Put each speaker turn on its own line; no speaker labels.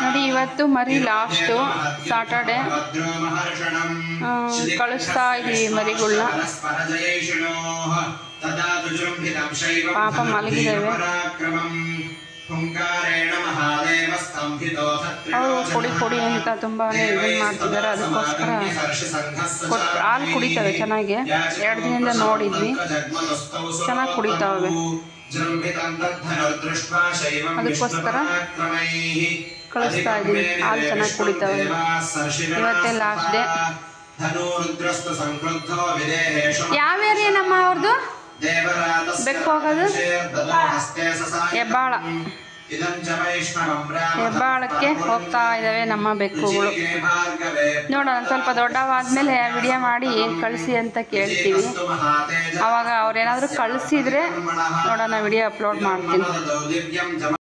ನೋಡಿ ಇವತ್ತು ಮರಿ ಲಾಸ್ಟು ಸಾಟರ್ಡೆ ಕಳಿಸ್ತಾ ಇದೀವಿ ಮರಿಗಳನ್ನ. ಪಾಪ ಮಲಗಿದ್ದೇವೆ. ಅವರು ಕೊಡಿ ಅಂತ ತುಂಬಾನೇ ಇದು ಮಾಡ್ತಿದ್ದಾರೆ. ಅದಕ್ಕೋಸ್ಕರ ಹಾಲು ಕುಡಿತವೆ ಚೆನ್ನಾಗಿ. 2 ದಿನದಿಂದ ನೋಡಿದ್ವಿ, ಚೆನ್ನಾಗಿ ಕುಡಿತಾವೆ. ಅದಕ್ಕೋಸ್ಕರ ಕಳಿಸ್ತಾ ಇದ್ದೀವಿ. ಹಾಲು ಚೆನ್ನಾಗಿ ಕುಡಿತಾವೆ. ಇವತ್ತೇ ಲಾಸ್ಟ್ ಡೇ. ಯಾವ ಏರಿಯಾ ನಮ್ಮ ಅವ್ರದ್ದು ಬೆಕ್ಕು ಹೋಗೋದು? ಹೆಬ್ಬಾಳಕ್ಕೆ ಹೋಗ್ತಾ ಇದ್ದಾವೆ ನಮ್ಮ ಬೆಕ್ಕುಗಳು. ನೋಡೋಣ, ಸ್ವಲ್ಪ ದೊಡ್ಡವಾದ್ಮೇಲೆ ವಿಡಿಯೋ ಮಾಡಿ ಕಳಿಸಿ ಅಂತ ಕೇಳ್ತೀವಿ. ಅವಾಗ ಅವ್ರೇನಾದರೂ ಕಳಿಸಿದ್ರೆ ನೋಡೋಣ, ವಿಡಿಯೋ ಅಪ್ಲೋಡ್ ಮಾಡ್ತೀನಿ.